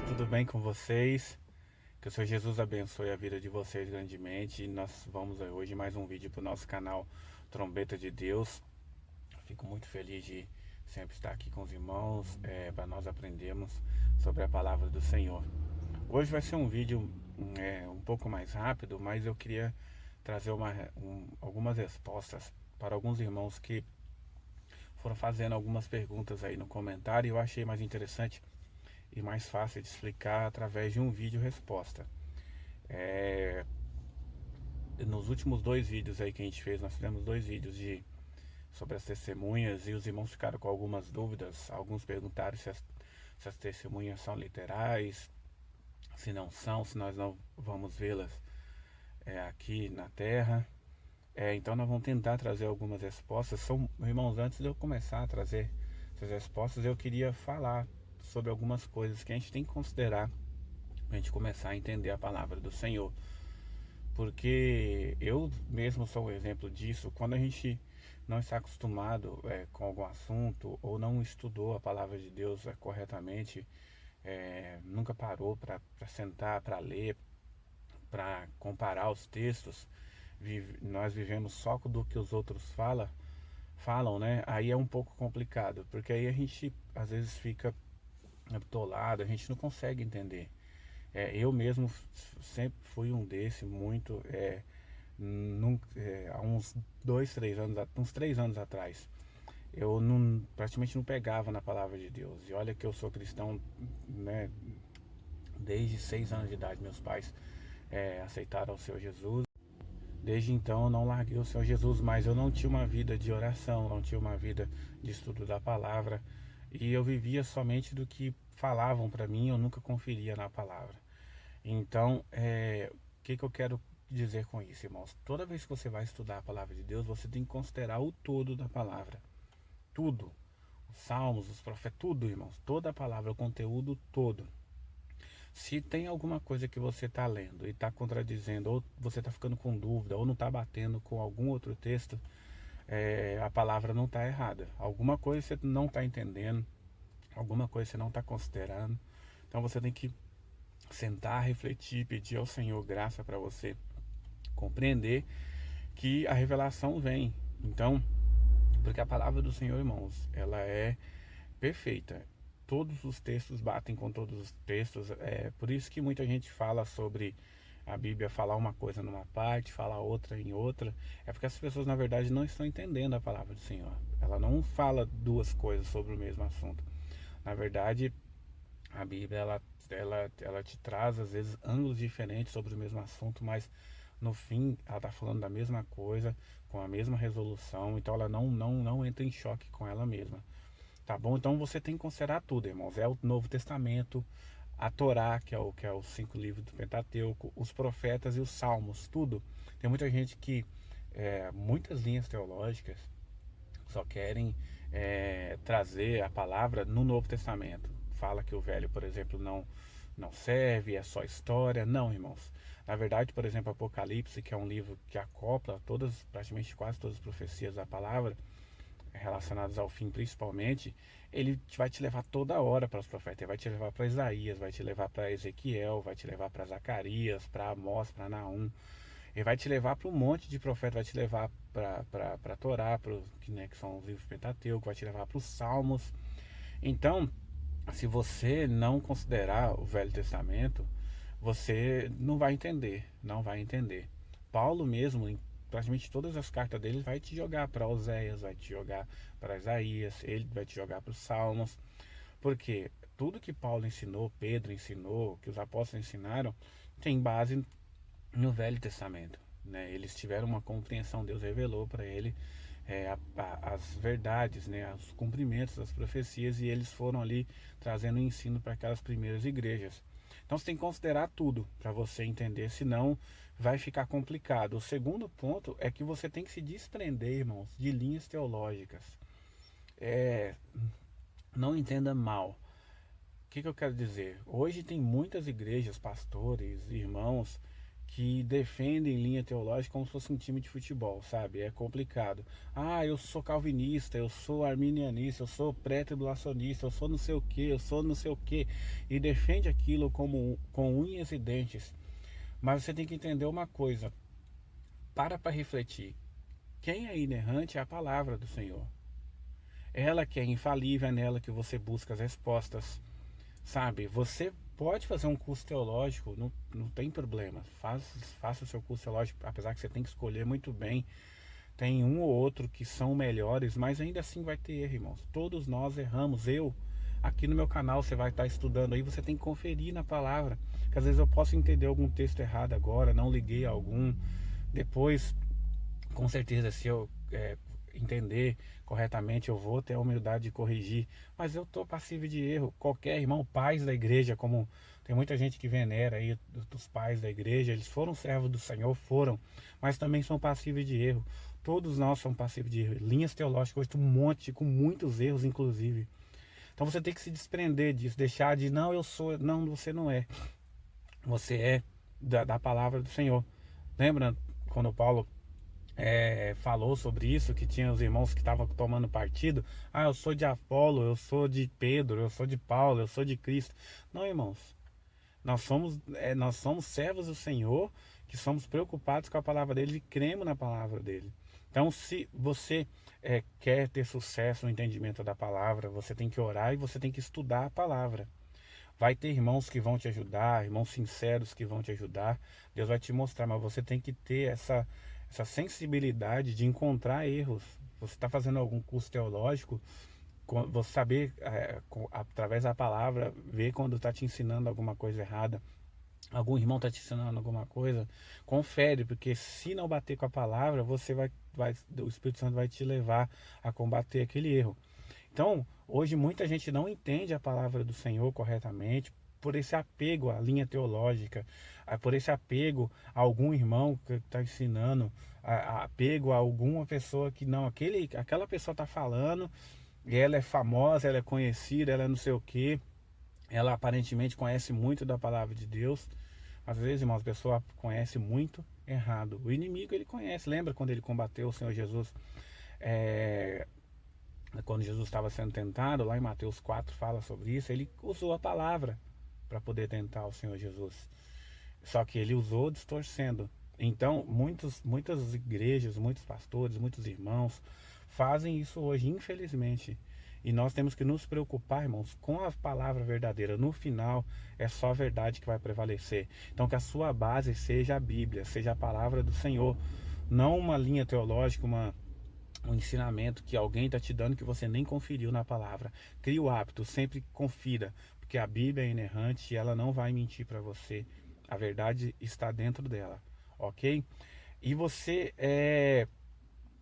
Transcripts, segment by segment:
tudo bem com vocês? Que o Senhor Jesus abençoe a vida de vocês grandemente. E nós vamos hoje mais um vídeo para o nosso canal Trombeta de Deus. Fico muito feliz de sempre estar aqui com os irmãos para nós aprendermos sobre a palavra do Senhor. Hoje vai ser um vídeo um pouco mais rápido, mas eu queria trazer algumas respostas para alguns irmãos que foram fazendo algumas perguntas aí no comentário e eu achei mais interessante e mais fácil de explicar através de um vídeo resposta. Nos últimos dois vídeos aí que a gente fez, nós fizemos dois vídeos sobre as testemunhas e os irmãos ficaram com algumas dúvidas. Alguns perguntaram se as testemunhas são literais, se não são, se nós não vamos vê-las aqui na terra. Então nós vamos tentar trazer algumas respostas. Irmãos, antes de eu começar a trazer essas respostas, eu queria falar sobre algumas coisas que a gente tem que considerar para a gente começar a entender a palavra do Senhor. Porque eu mesmo sou um exemplo disso. Quando a gente não está acostumado com algum assunto ou não estudou a palavra de Deus corretamente, nunca parou para sentar, para ler, para comparar os textos, nós vivemos só do que os outros falam, né? Aí é um pouco complicado, porque aí a gente às vezes fica atolado, a gente não consegue entender. Eu mesmo sempre fui um desse, há uns 2, 3 anos, uns 3 anos atrás, eu praticamente não pegava na palavra de Deus. E olha que eu sou cristão, né, desde 6 anos de idade. Meus pais aceitaram o Senhor Jesus. Desde então eu não larguei o Senhor Jesus, mas eu não tinha uma vida de oração, não tinha uma vida de estudo da palavra. E eu vivia somente do que falavam para mim, eu nunca conferia na palavra. Então, o que eu quero dizer com isso, irmãos? Toda vez que você vai estudar a palavra de Deus, você tem que considerar o todo da palavra. Tudo. Os salmos, os profetas, tudo, irmãos. Toda a palavra, o conteúdo todo. Se tem alguma coisa que você está lendo e está contradizendo, ou você está ficando com dúvida, ou não está batendo com algum outro texto, a palavra não está errada. Alguma coisa você não está entendendo, alguma coisa você não está considerando. Então você tem que sentar, refletir, pedir ao Senhor graça para você compreender que a revelação vem. Então, porque a palavra do Senhor, irmãos, ela é perfeita. Todos os textos batem com todos os textos. Por isso que muita gente fala sobre a Bíblia falar uma coisa numa parte, falar outra em outra. É porque as pessoas, na verdade, não estão entendendo a palavra do Senhor. Ela não fala duas coisas sobre o mesmo assunto. Na verdade, a Bíblia, ela te traz, às vezes, ângulos diferentes sobre o mesmo assunto, mas no fim, ela está falando da mesma coisa, com a mesma resolução. Então, ela não entra em choque com ela mesma. Tá bom? Então você tem que considerar tudo, irmãos. É o Novo Testamento, a Torá, que é os 5 livros do Pentateuco, os profetas e os salmos, tudo. Tem muita gente que, muitas linhas teológicas só querem trazer a palavra no Novo Testamento. Fala que o Velho, por exemplo, não serve, é só história. Não, irmãos. Na verdade, por exemplo, Apocalipse, que é um livro que acopla praticamente quase todas as profecias da palavra, relacionados ao fim principalmente, ele vai te levar toda hora para os profetas. Ele vai te levar para Isaías, vai te levar para Ezequiel, vai te levar para Zacarias, para Amós, para Naum. Ele vai te levar para um monte de profetas, vai te levar para a Torá, que são os livros Pentateuco, vai te levar para os Salmos. Então, se você não considerar o Velho Testamento, você não vai entender, não vai entender. Paulo mesmo, em praticamente todas as cartas dele, vai te jogar para Oséias, vai te jogar para Isaías, ele vai te jogar para os Salmos, porque tudo que Paulo ensinou, Pedro ensinou, que os apóstolos ensinaram, tem base no Velho Testamento, né? Eles tiveram uma compreensão, Deus revelou para ele as verdades, né, os cumprimentos das profecias, e eles foram ali trazendo ensino para aquelas primeiras igrejas. Então você tem que considerar tudo para você entender, senão vai ficar complicado. O segundo ponto é que você tem que se desprender, irmãos, de linhas teológicas. Não entenda mal. O que eu quero dizer? Hoje tem muitas igrejas, pastores, irmãos, que defendem linha teológica como se fosse um time de futebol, sabe? É complicado. Ah, eu sou calvinista, eu sou arminianista, eu sou pré-tribulacionista, eu sou não sei o que, eu sou não sei o que, e defende aquilo como com unhas e dentes. Mas você tem que entender uma coisa, para refletir. Quem é inerrante é a palavra do Senhor. Ela que é infalível, é nela que você busca as respostas. Sabe, você pode fazer um curso teológico, não tem problema. Faça o seu curso teológico, apesar que você tem que escolher muito bem. Tem um ou outro que são melhores, mas ainda assim vai ter erro, irmãos. Todos nós erramos. Aqui no meu canal, você vai estar estudando aí, você tem que conferir na palavra. Que às vezes eu posso entender algum texto errado agora, não liguei a algum. Depois, com certeza, se eu entender corretamente, eu vou ter a humildade de corrigir, mas eu estou passível de erro. Qualquer irmão, pais da igreja, como tem muita gente que venera aí dos pais da igreja, eles foram servos do Senhor, mas também são passíveis de erro. Todos nós somos passíveis de erro. Linhas teológicas hoje tem um monte, com muitos erros, inclusive. Então você tem que se desprender disso, deixar de, não, eu sou, não, você não é. Você é da palavra do Senhor. Lembra quando Paulo falou sobre isso, que tinha os irmãos que estavam tomando partido? Ah, eu sou de Apolo, eu sou de Pedro, eu sou de Paulo, eu sou de Cristo. Não, irmãos, nós somos servos do Senhor, que somos preocupados com a palavra dele e cremos na palavra dele. Então, se você quer ter sucesso no entendimento da palavra, você tem que orar e você tem que estudar a palavra. Vai ter irmãos que vão te ajudar, irmãos sinceros que vão te ajudar. Deus vai te mostrar, mas você tem que ter essa sensibilidade de encontrar erros. Você está fazendo algum curso teológico, você saber, através da palavra, ver quando está te ensinando alguma coisa errada. Algum irmão está te ensinando alguma coisa, confere, porque se não bater com a palavra, o Espírito Santo vai te levar a combater aquele erro. Então, hoje muita gente não entende a palavra do Senhor corretamente por esse apego à linha teológica, por esse apego a algum irmão que está ensinando, apego a alguma pessoa que não, aquela pessoa está falando, e ela é famosa, ela é conhecida, ela é não sei o que, ela aparentemente conhece muito da palavra de Deus. Às vezes, irmãos, a pessoa conhece muito errado. O inimigo ele conhece. Lembra quando ele combateu o Senhor Jesus? Quando Jesus estava sendo tentado, lá em Mateus 4 fala sobre isso, ele usou a palavra para poder tentar o Senhor Jesus. Só que ele usou distorcendo. Então, muitas igrejas, muitos pastores, muitos irmãos fazem isso hoje, infelizmente. E nós temos que nos preocupar, irmãos, com a palavra verdadeira. No final, é só a verdade que vai prevalecer. Então, que a sua base seja a Bíblia, seja a palavra do Senhor. Não uma linha teológica, um ensinamento que alguém está te dando que você nem conferiu na palavra. Crie o hábito, sempre confira, porque a Bíblia é inerrante e ela não vai mentir para você. A verdade está dentro dela, ok? E você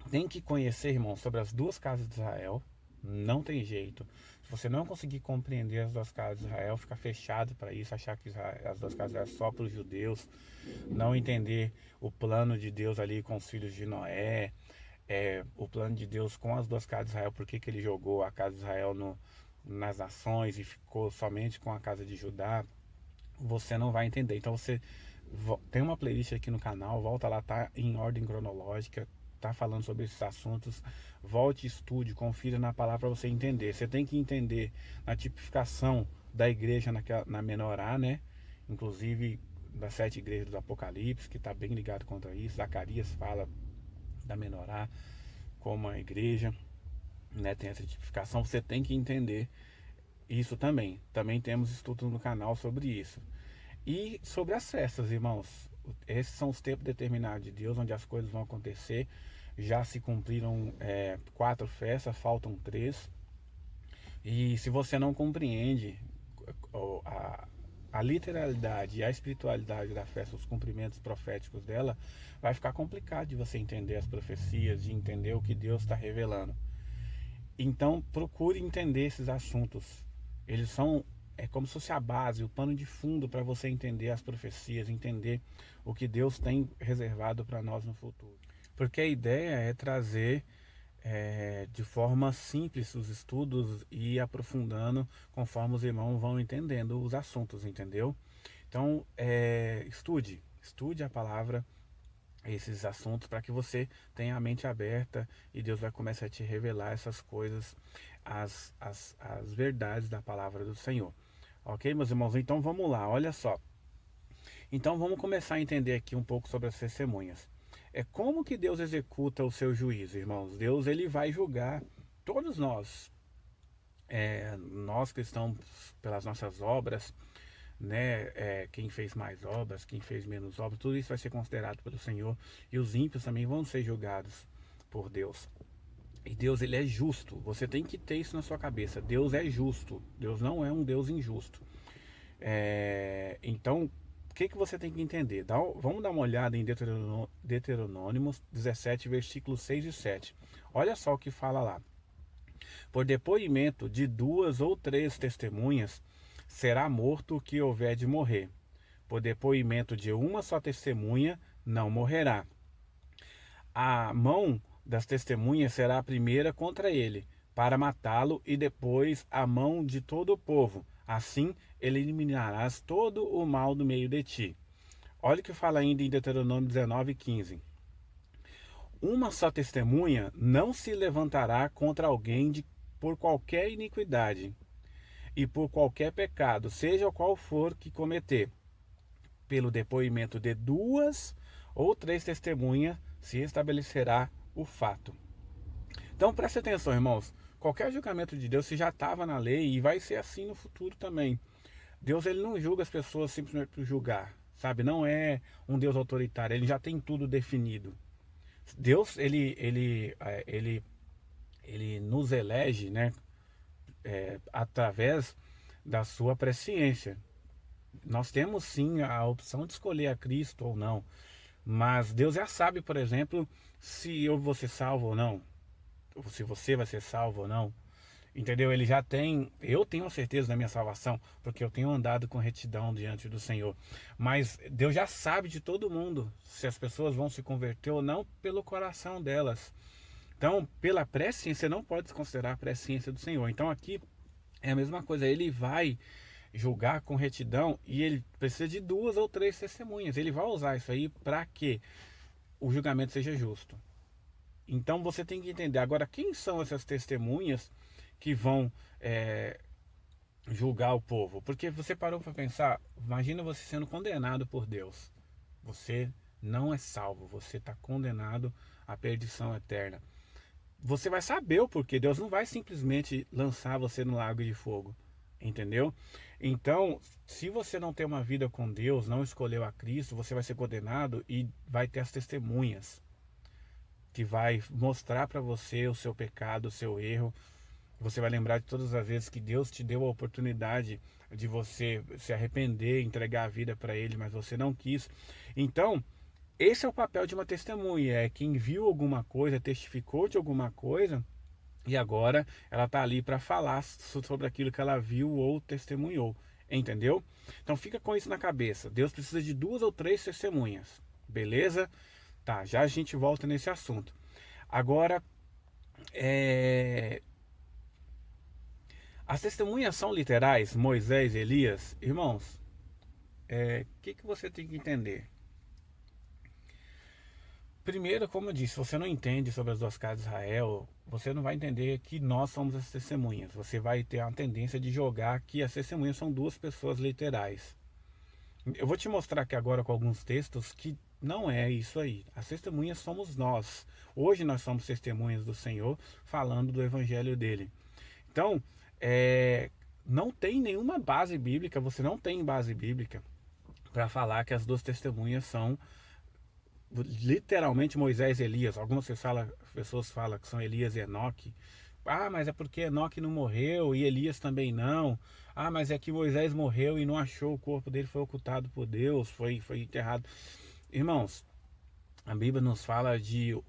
tem que conhecer, irmão, sobre as duas casas de Israel. Não tem jeito. Se você não conseguir compreender as duas casas de Israel, ficar fechado para isso, achar que as duas casas eram só para os judeus, não entender o plano de Deus ali com os filhos de Noé, o plano de Deus com as duas casas de Israel, por que ele jogou a casa de Israel nas nações e ficou somente com a casa de Judá, você não vai entender. Então você tem uma playlist aqui no canal, volta lá, tá em ordem cronológica, tá falando sobre esses assuntos. Volte, estude, confira na palavra para você entender. Você tem que entender na tipificação da igreja na menorá, né? Inclusive das 7 igrejas do Apocalipse, que está bem ligado contra isso. Zacarias fala da menorá como a igreja, né? Tem essa tipificação. Você tem que entender isso também. Também temos estudos no canal sobre isso. E sobre as festas, irmãos. Esses são os tempos determinados de Deus, onde as coisas vão acontecer. Já se cumpriram 4 festas, faltam 3. E se você não compreende a literalidade e a espiritualidade da festa, os cumprimentos proféticos dela, vai ficar complicado de você entender as profecias, de entender o que Deus está revelando. Então procure entender esses assuntos. Eles são como se fosse a base, o pano de fundo para você entender as profecias, entender o que Deus tem reservado para nós no futuro. Porque a ideia é trazer de forma simples os estudos e ir aprofundando conforme os irmãos vão entendendo os assuntos, entendeu? Então, estude, Estude a palavra, esses assuntos, para que você tenha a mente aberta e Deus vai começar a te revelar essas coisas, as verdades da palavra do Senhor. Ok, meus irmãos? Então vamos lá, olha só. Então vamos começar a entender aqui um pouco sobre as testemunhas. É como que Deus executa o seu juízo, irmãos? Deus, ele vai julgar todos nós, nós cristãos, pelas nossas obras, né? Quem fez mais obras, quem fez menos obras, tudo isso vai ser considerado pelo Senhor, e os ímpios também vão ser julgados por Deus. E Deus, ele é justo. Você tem que ter isso na sua cabeça. Deus é justo. Deus não é um Deus injusto. Então, o que você tem que entender? Vamos dar uma olhada em Deuteronômio 17, versículos 6 e 7. Olha só o que fala lá. Por depoimento de 2 ou 3 testemunhas, será morto o que houver de morrer. Por depoimento de uma só testemunha, não morrerá. A mão das testemunhas será a primeira contra ele, para matá-lo, e depois a mão de todo o povo. Assim eliminarás todo o mal do meio de ti. Olha o que fala ainda em Deuteronômio 19, 15. Uma só testemunha não se levantará contra alguém por qualquer iniquidade e por qualquer pecado, seja qual for que cometer. Pelo depoimento de 2 ou 3 testemunhas se estabelecerá o fato. Então preste atenção, irmãos. Qualquer julgamento de Deus, se já estava na lei, e vai ser assim no futuro também. Deus, ele não julga as pessoas simplesmente por julgar, sabe? Não é um Deus autoritário, ele já tem tudo definido. Deus, ele nos elege, né? Através da sua presciência. Nós temos sim a opção de escolher a Cristo ou não, mas Deus já sabe, por exemplo, se eu vou ser salvo ou não, ou se você vai ser salvo ou não, entendeu? Ele já tem, eu tenho a certeza da minha salvação, porque eu tenho andado com retidão diante do Senhor, mas Deus já sabe de todo mundo, se as pessoas vão se converter ou não, pelo coração delas. Então, pela presciência, não pode desconsiderar a presciência do Senhor. Então aqui é a mesma coisa, ele vai julgar com retidão e ele precisa de 2 ou 3 testemunhas. Ele vai usar isso aí para que o julgamento seja justo. Então você tem que entender. Agora, quem são essas testemunhas que vão julgar o povo? Porque você parou para pensar, imagina você sendo condenado por Deus. Você não é salvo, você está condenado à perdição eterna. Você vai saber o porquê. Deus não vai simplesmente lançar você no lago de fogo. Entendeu? Então, se você não tem uma vida com Deus, não escolheu a Cristo, você vai ser condenado e vai ter as testemunhas que vai mostrar para você o seu pecado, o seu erro. Você vai lembrar de todas as vezes que Deus te deu a oportunidade de você se arrepender, entregar a vida para Ele, mas você não quis. Então, esse é o papel de uma testemunha, é quem viu alguma coisa, testificou de alguma coisa, e agora ela está ali para falar sobre aquilo que ela viu ou testemunhou, entendeu? Então fica com isso na cabeça. Deus precisa de 2 ou 3 testemunhas, beleza? Tá, já a gente volta nesse assunto. Agora, as testemunhas são literais, Moisés, Elias? Irmãos, que você tem que entender? Primeiro, como eu disse, você não entende sobre as 2 casas de Israel, você não vai entender que nós somos as testemunhas. Você vai ter a tendência de jogar que as testemunhas são 2 pessoas literais. Eu vou te mostrar aqui agora com alguns textos que não é isso aí. As testemunhas somos nós. Hoje nós somos testemunhas do Senhor falando do evangelho dele. Então, não tem nenhuma base bíblica, você não tem base bíblica para falar que as 2 testemunhas são literalmente Moisés e Elias. Algumas pessoas falam que são Elias e Enoque. Ah, mas é porque Enoque não morreu e Elias também não. Ah, mas é que Moisés morreu e não achou, o corpo dele foi ocultado por Deus, foi enterrado. Irmãos, a Bíblia nos fala de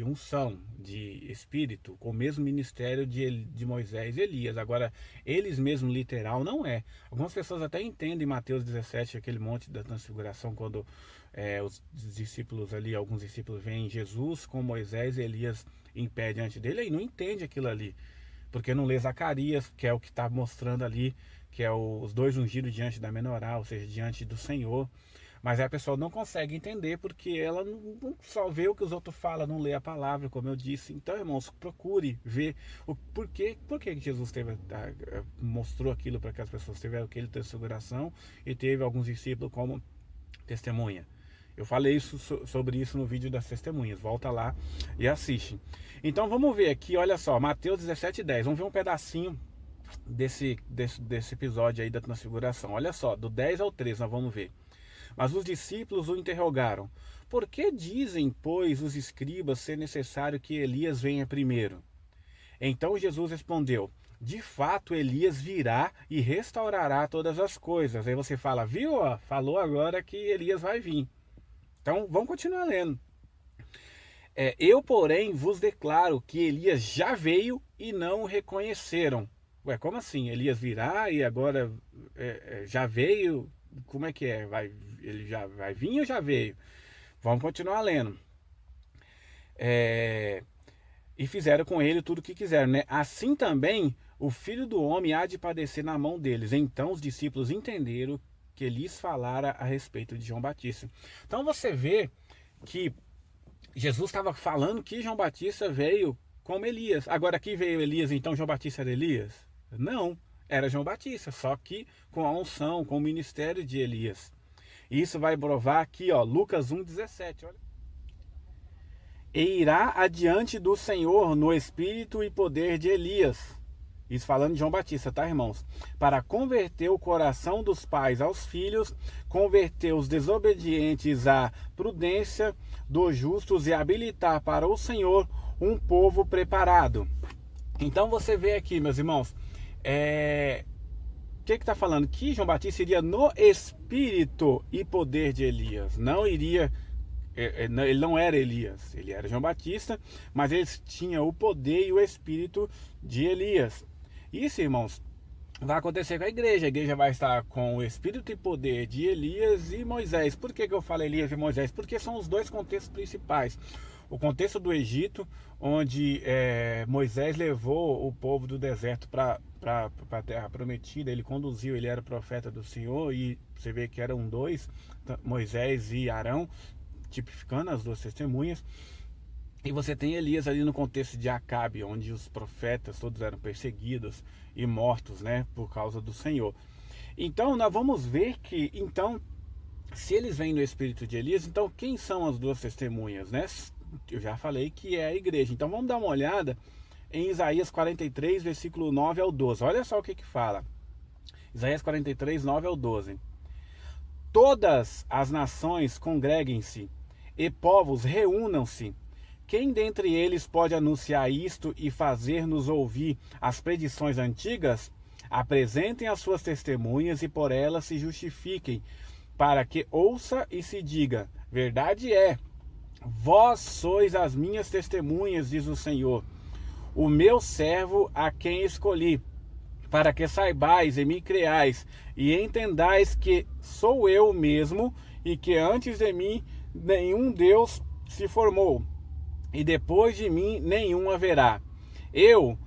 unção, de espírito, com o mesmo ministério de Moisés e Elias. Agora, eles mesmo literal não é. Algumas pessoas até entendem Mateus 17, aquele monte da transfiguração, quando os discípulos ali, alguns discípulos veem Jesus com Moisés e Elias em pé diante dele, e não entende aquilo ali, porque não lê Zacarias, que é o que está mostrando ali, que é os 2 ungidos diante da menorá, ou seja, diante do Senhor. Mas aí a pessoa não consegue entender porque ela não só vê o que os outros falam, não lê a palavra, como eu disse. Então, irmãos, procure ver o por que Jesus mostrou aquilo para que as pessoas tiveram aquele transfiguração e teve alguns discípulos como testemunha. Eu falei sobre isso no vídeo das testemunhas. Volta lá e assiste. Então vamos ver aqui, olha só, Mateus 17:10. Vamos ver um pedacinho desse episódio aí da transfiguração. Olha só, do 10 ao 13 nós vamos ver. Mas os discípulos o interrogaram: por que dizem, pois, os escribas ser necessário que Elias venha primeiro? Então Jesus respondeu: de fato, Elias virá e restaurará todas as coisas. Aí você fala, viu? Ó, falou agora que Elias vai vir. Então, vamos continuar lendo. Eu, porém, vos declaro que Elias já veio e não o reconheceram. Ué, como assim? Elias virá e agora já veio? Como é que é? Ele já vai vir ou já veio? Vamos continuar lendo. E fizeram com ele tudo o que quiseram, né? Assim também o Filho do Homem há de padecer na mão deles. Então os discípulos entenderam que lhes falara a respeito de João Batista. Então você vê que Jesus estava falando que João Batista veio como Elias. Agora aqui veio Elias, então João Batista era Elias? Não, era João Batista, só que com a unção, com o ministério de Elias. Isso vai provar aqui, ó, Lucas 1:17, olha. E irá adiante do Senhor no espírito e poder de Elias. Isso falando de João Batista, tá, irmãos? Para converter o coração dos pais aos filhos, converter os desobedientes à prudência dos justos e habilitar para o Senhor um povo preparado. Então você vê aqui, meus irmãos, o que está falando? Que João Batista iria no espírito e poder de Elias. Não iria... ele não era Elias, ele era João Batista, mas ele tinha o poder e o espírito de Elias. Isso, irmãos, vai acontecer com a igreja vai estar com o espírito e poder de Elias e Moisés. Por que eu falo Elias e Moisés? Porque são os dois contextos principais. O contexto do Egito, onde Moisés levou o povo do deserto para a terra prometida, ele conduziu, ele era profeta do Senhor, e você vê que eram dois, Moisés e Arão, tipificando as duas testemunhas. E você tem Elias ali no contexto de Acabe, onde os profetas todos eram perseguidos e mortos, né, por causa do Senhor. Então nós vamos ver que, então, se eles vêm no espírito de Elias, então quem são as duas testemunhas, né? Eu já falei que é a igreja. Então vamos dar uma olhada em Isaías 43, versículo 9 ao 12. Olha só o que fala. Isaías 43, 9 ao 12. Todas as nações congreguem-se e povos reúnam-se. Quem dentre eles pode anunciar isto e fazer-nos ouvir as predições antigas? Apresentem as suas testemunhas e por elas se justifiquem, para que ouça e se diga: verdade é, vós sois as minhas testemunhas, diz o Senhor, o meu servo a quem escolhi, para que saibais e me creais e entendais que sou eu mesmo e que antes de mim nenhum Deus se formou e depois de mim nenhum haverá. Eu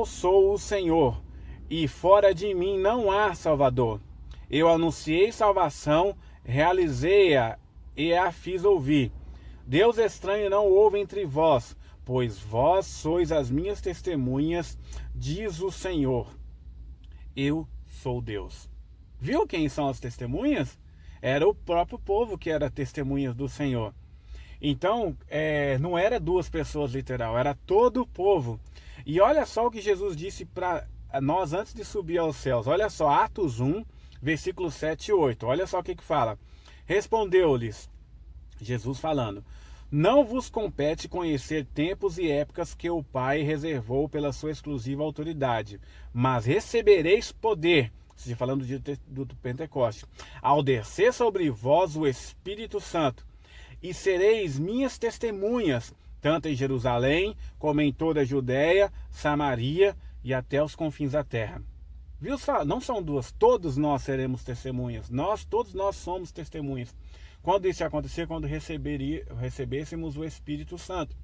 sou o Senhor, e fora de mim não há Salvador. Eu anunciei salvação, realizei-a e a fiz ouvir. Deus estranho não houve entre vós, pois vós sois as minhas testemunhas, diz o Senhor. Eu sou Deus. Viu quem são as testemunhas? Era o próprio povo que era testemunhas do Senhor. Então, não era duas pessoas literal, era todo o povo. E olha só o que Jesus disse para nós antes de subir aos céus. Olha só, Atos 1, versículo 7 e 8. Olha só o que fala. Respondeu-lhes, Jesus falando: não vos compete conhecer tempos e épocas que o Pai reservou pela sua exclusiva autoridade, mas recebereis poder, falando do Pentecoste, ao descer sobre vós o Espírito Santo, e sereis minhas testemunhas, tanto em Jerusalém, como em toda a Judéia, Samaria e até os confins da terra. Viu só? Não são duas, todos nós seremos testemunhas. Todos nós somos testemunhas. Quando isso acontecer? Quando recebêssemos o Espírito Santo.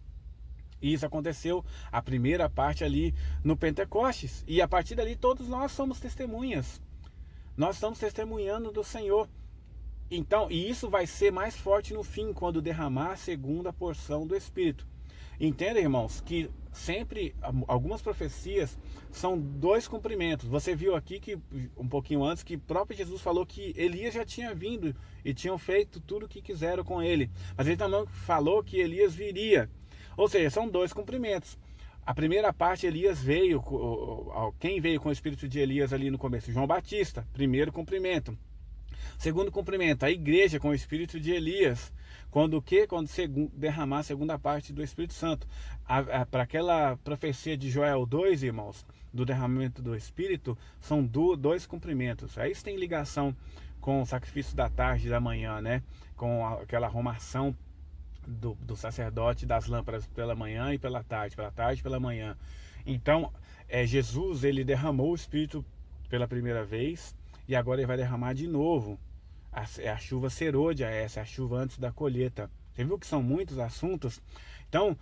E isso aconteceu, a primeira parte ali no Pentecostes. E a partir dali todos nós somos testemunhas. Nós estamos testemunhando do Senhor. Então, e isso vai ser mais forte no fim, quando derramar a segunda porção do Espírito. Entenda, irmãos, que sempre algumas profecias são dois cumprimentos. Você viu aqui que um pouquinho antes que o próprio Jesus falou que Elias já tinha vindo e tinham feito tudo o que quiseram com ele. Mas ele também falou que Elias viria. Ou seja, são dois cumprimentos. A primeira parte, Elias veio, quem veio com o espírito de Elias ali no começo? João Batista, primeiro cumprimento. Segundo cumprimento, a igreja com o espírito de Elias. Quando o quê? Quando derramar a segunda parte do Espírito Santo. Para aquela profecia de Joel 2, irmãos, do derramamento do Espírito, são dois cumprimentos. Aí isso tem ligação com o sacrifício da tarde e da manhã, né? Com aquela arrumação do sacerdote das lâmpadas pela manhã e pela tarde e pela manhã. Então, Jesus, ele derramou o Espírito pela primeira vez e agora ele vai derramar de novo. É a chuva serôdia, essa é a chuva antes da colheita. Você viu que são muitos assuntos? Então,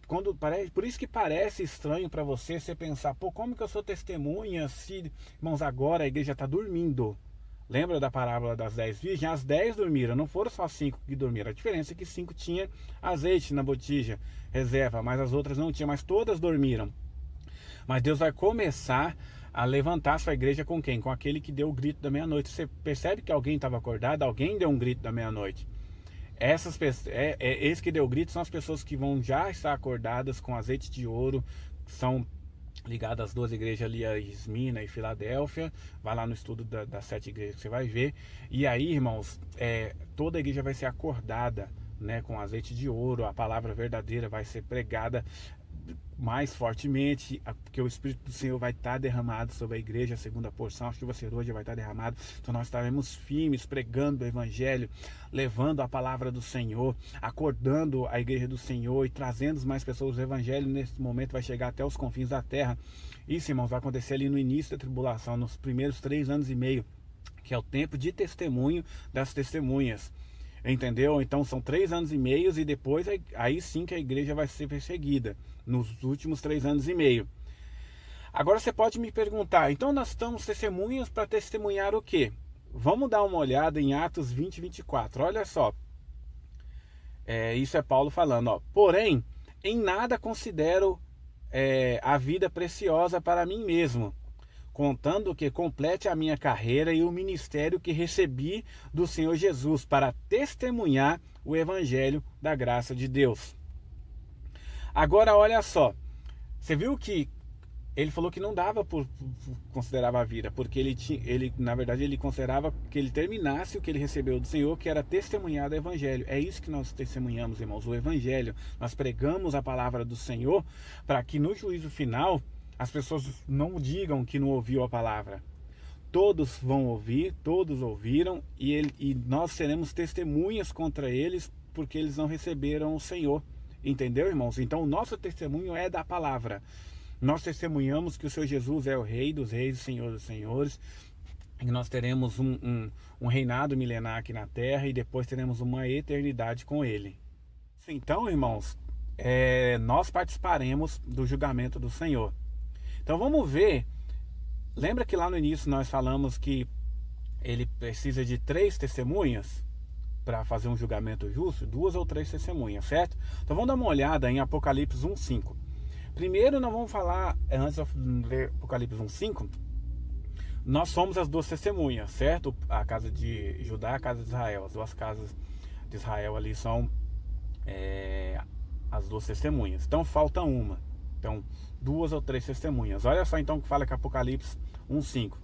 quando parece, por isso que parece estranho para você pensar, pô, como que eu sou testemunha se, irmãos, agora a igreja está dormindo? Lembra da parábola das 10 virgens? As 10 dormiram, não foram só 5 que dormiram. A diferença é que 5 tinha azeite na botija, reserva, mas as outras não tinham, mas todas dormiram. Mas Deus vai começar a levantar a sua igreja com quem? Com aquele que deu o grito da meia-noite. Você percebe que alguém estava acordado? Alguém deu um grito da meia-noite. Esse que deu o grito são as pessoas que vão já estar acordadas com azeite de ouro, são ligadas às duas igrejas ali, a Esmina e Filadélfia. Vai lá no estudo das 7 igrejas que você vai ver. E aí, irmãos, toda a igreja vai ser acordada, né, com azeite de ouro. A palavra verdadeira vai ser pregada mais fortemente, porque o Espírito do Senhor vai estar derramado sobre a igreja, a segunda porção, a chuva serôdia vai estar derramada. Então nós estaremos firmes, pregando o Evangelho, levando a palavra do Senhor, acordando a igreja do Senhor e trazendo mais pessoas. O Evangelho nesse momento vai chegar até os confins da terra. Isso, irmãos, vai acontecer ali no início da tribulação, nos primeiros 3 anos e meio, que é o tempo de testemunho das testemunhas. Entendeu? Então são 3 anos e meio e depois aí sim que a igreja vai ser perseguida, nos últimos 3 anos e meio. Agora você pode me perguntar, então nós estamos testemunhas para testemunhar o quê? Vamos dar uma olhada em Atos 20, 24. Olha só, isso é Paulo falando, ó. Porém, em nada considero a vida preciosa para mim mesmo, contando que complete a minha carreira e o ministério que recebi do Senhor Jesus para testemunhar o Evangelho da graça de Deus. Agora olha só, você viu que ele falou que não dava por considerava a vida, porque ele na verdade ele considerava que ele terminasse o que ele recebeu do Senhor, que era testemunhar do Evangelho. É isso que nós testemunhamos, irmãos, o Evangelho. Nós pregamos a palavra do Senhor para que no juízo final as pessoas não digam que não ouviu a palavra. Todos vão ouvir, todos ouviram, e nós seremos testemunhas contra eles, porque eles não receberam o Senhor. Entendeu, irmãos? Então o nosso testemunho é da palavra. Nós testemunhamos que o Senhor Jesus é o Rei dos Reis, o Senhor dos Senhores, e nós teremos um reinado milenar aqui na terra, e depois teremos uma eternidade com Ele. Então, irmãos, nós participaremos do julgamento do Senhor. Então vamos ver, lembra que lá no início nós falamos que ele precisa de 3 testemunhas para fazer um julgamento justo? 2 ou 3 testemunhas, certo? Então vamos dar uma olhada em Apocalipse 1:5. Primeiro nós vamos falar, antes de ler Apocalipse 1:5, nós somos as 2 testemunhas, certo? A casa de Judá e a casa de Israel. As 2 casas de Israel ali são as 2 testemunhas. Então falta uma. Então, 2 ou 3 testemunhas. Olha só então que fala que Apocalipse 1:5.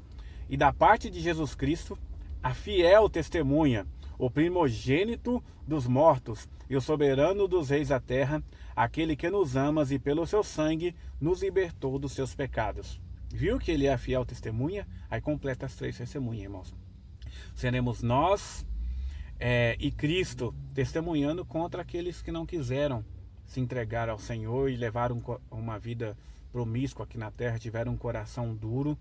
E da parte de Jesus Cristo, a fiel testemunha, o primogênito dos mortos e o soberano dos reis da terra, aquele que nos ama e pelo seu sangue nos libertou dos seus pecados. Viu que ele é a fiel testemunha? Aí completa as 3 testemunhas, irmãos. Seremos nós e Cristo testemunhando contra aqueles que não quiseram se entregar ao Senhor e levaram uma vida promíscua aqui na terra, tiveram um coração duro.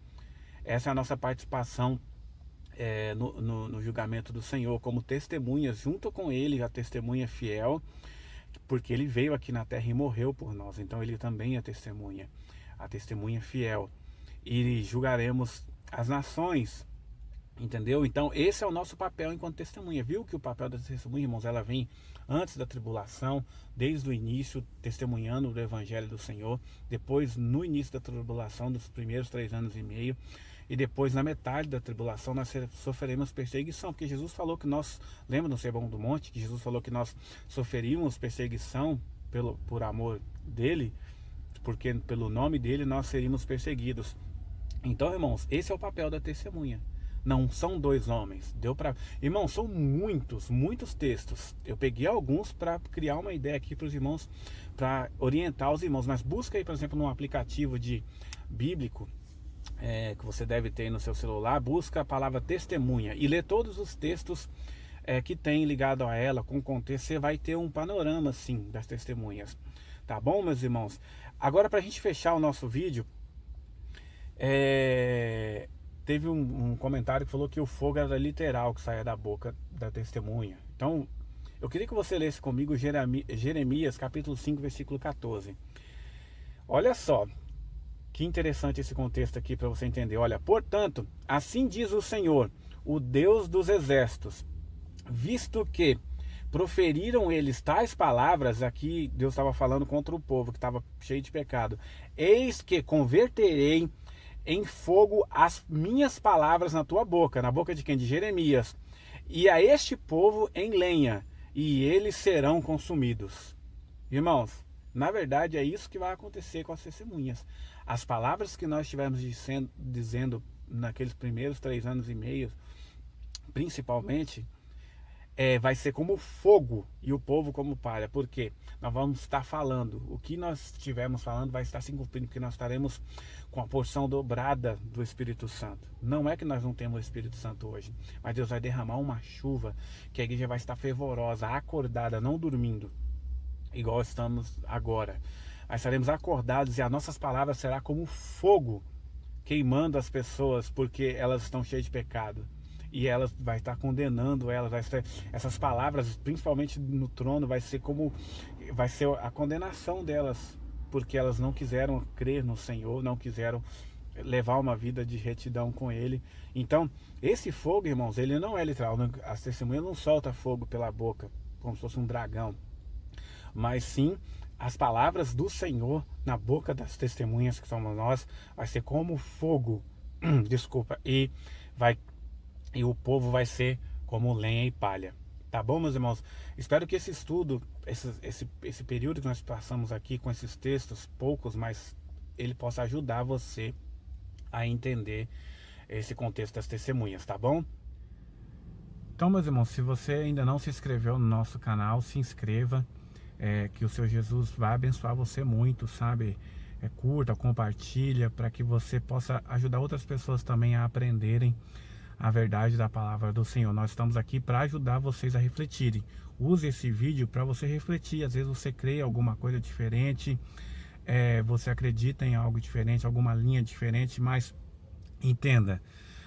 Essa é a nossa participação no julgamento do Senhor, como testemunhas, junto com Ele, a testemunha fiel, porque Ele veio aqui na terra e morreu por nós, então Ele também é testemunha, a testemunha fiel. E julgaremos as nações, Entendeu? Então esse é o nosso papel enquanto testemunha. Viu que o papel da testemunha, irmãos, ela vem antes da tribulação, desde o início, testemunhando do Evangelho do Senhor, depois no início da tribulação, dos primeiros 3 anos e meio, e depois na metade da tribulação nós sofreremos perseguição, porque Jesus falou que nós, lembra no Sermão do Monte, que Jesus falou que nós sofreríamos perseguição por amor dele, porque pelo nome dele nós seríamos perseguidos. Então, irmãos, esse é o papel da testemunha. Não são 2 homens. Deu para, irmãos, são muitos textos. Eu peguei alguns para criar uma ideia aqui para os irmãos, para orientar os irmãos. Mas busca aí, por exemplo, num aplicativo de bíblico que você deve ter no seu celular. Busca a palavra testemunha e lê todos os textos que tem ligado a ela, com contexto. Você vai ter um panorama, assim, das testemunhas. Tá bom, meus irmãos? Agora, para a gente fechar o nosso vídeo, teve um comentário que falou que o fogo era literal que saía da boca da testemunha. Então, eu queria que você lesse comigo Jeremias capítulo 5, versículo 14. Olha só, que interessante esse contexto aqui para você entender. Olha, portanto, assim diz o Senhor, o Deus dos exércitos, visto que proferiram eles tais palavras, aqui Deus estava falando contra o povo que estava cheio de pecado, eis que converterei em fogo as minhas palavras na tua boca. Na boca de quem? De Jeremias. E a este povo em lenha, e eles serão consumidos. Irmãos, na verdade é isso que vai acontecer com as testemunhas. As palavras que nós estivermos dizendo naqueles primeiros 3 anos e meio, principalmente, vai ser como fogo e o povo como palha, porque nós vamos estar falando, o que nós estivermos falando vai estar se cumprindo, porque nós estaremos com a porção dobrada do Espírito Santo. Não é que nós não temos o Espírito Santo hoje, mas Deus vai derramar uma chuva que a igreja vai estar fervorosa, acordada, não dormindo, igual estamos agora. Nós estaremos acordados e as nossas palavras serão como fogo, queimando as pessoas, porque elas estão cheias de pecado. E ela vai estar condenando elas, essas palavras, principalmente no trono, vai ser a condenação delas, porque elas não quiseram crer no Senhor, não quiseram levar uma vida de retidão com Ele. Então, esse fogo, irmãos, ele não é literal. As testemunhas não soltam fogo pela boca, como se fosse um dragão, mas sim as palavras do Senhor na boca das testemunhas, que somos nós, vai ser como fogo, desculpa, e o povo vai ser como lenha e palha. Tá bom, meus irmãos? Espero que esse estudo, esse período que nós passamos aqui com esses textos, poucos, mas ele possa ajudar você a entender esse contexto das testemunhas, tá bom? Então, meus irmãos, se você ainda não se inscreveu no nosso canal, se inscreva, que o Senhor Jesus vai abençoar você muito, sabe? Curta, compartilha, para que você possa ajudar outras pessoas também a aprenderem a verdade da palavra do Senhor. Nós estamos aqui para ajudar vocês a refletirem. Use esse vídeo para você refletir. Às vezes você crê em alguma coisa diferente, você acredita em algo diferente, alguma linha diferente, mas entenda,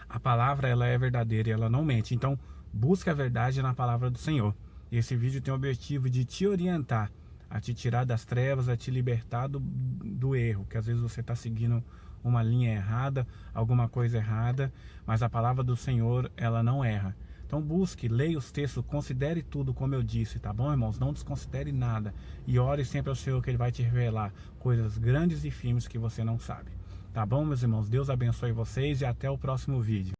a palavra ela é verdadeira e ela não mente. Então, busque a verdade na palavra do Senhor. E esse vídeo tem o objetivo de te orientar, a te tirar das trevas, a te libertar do erro, que às vezes você está seguindo uma linha errada, alguma coisa errada, mas a palavra do Senhor, ela não erra. Então busque, leia os textos, considere tudo como eu disse, tá bom, irmãos? Não desconsidere nada e ore sempre ao Senhor, que Ele vai te revelar coisas grandes e firmes que você não sabe. Tá bom, meus irmãos? Deus abençoe vocês e até o próximo vídeo.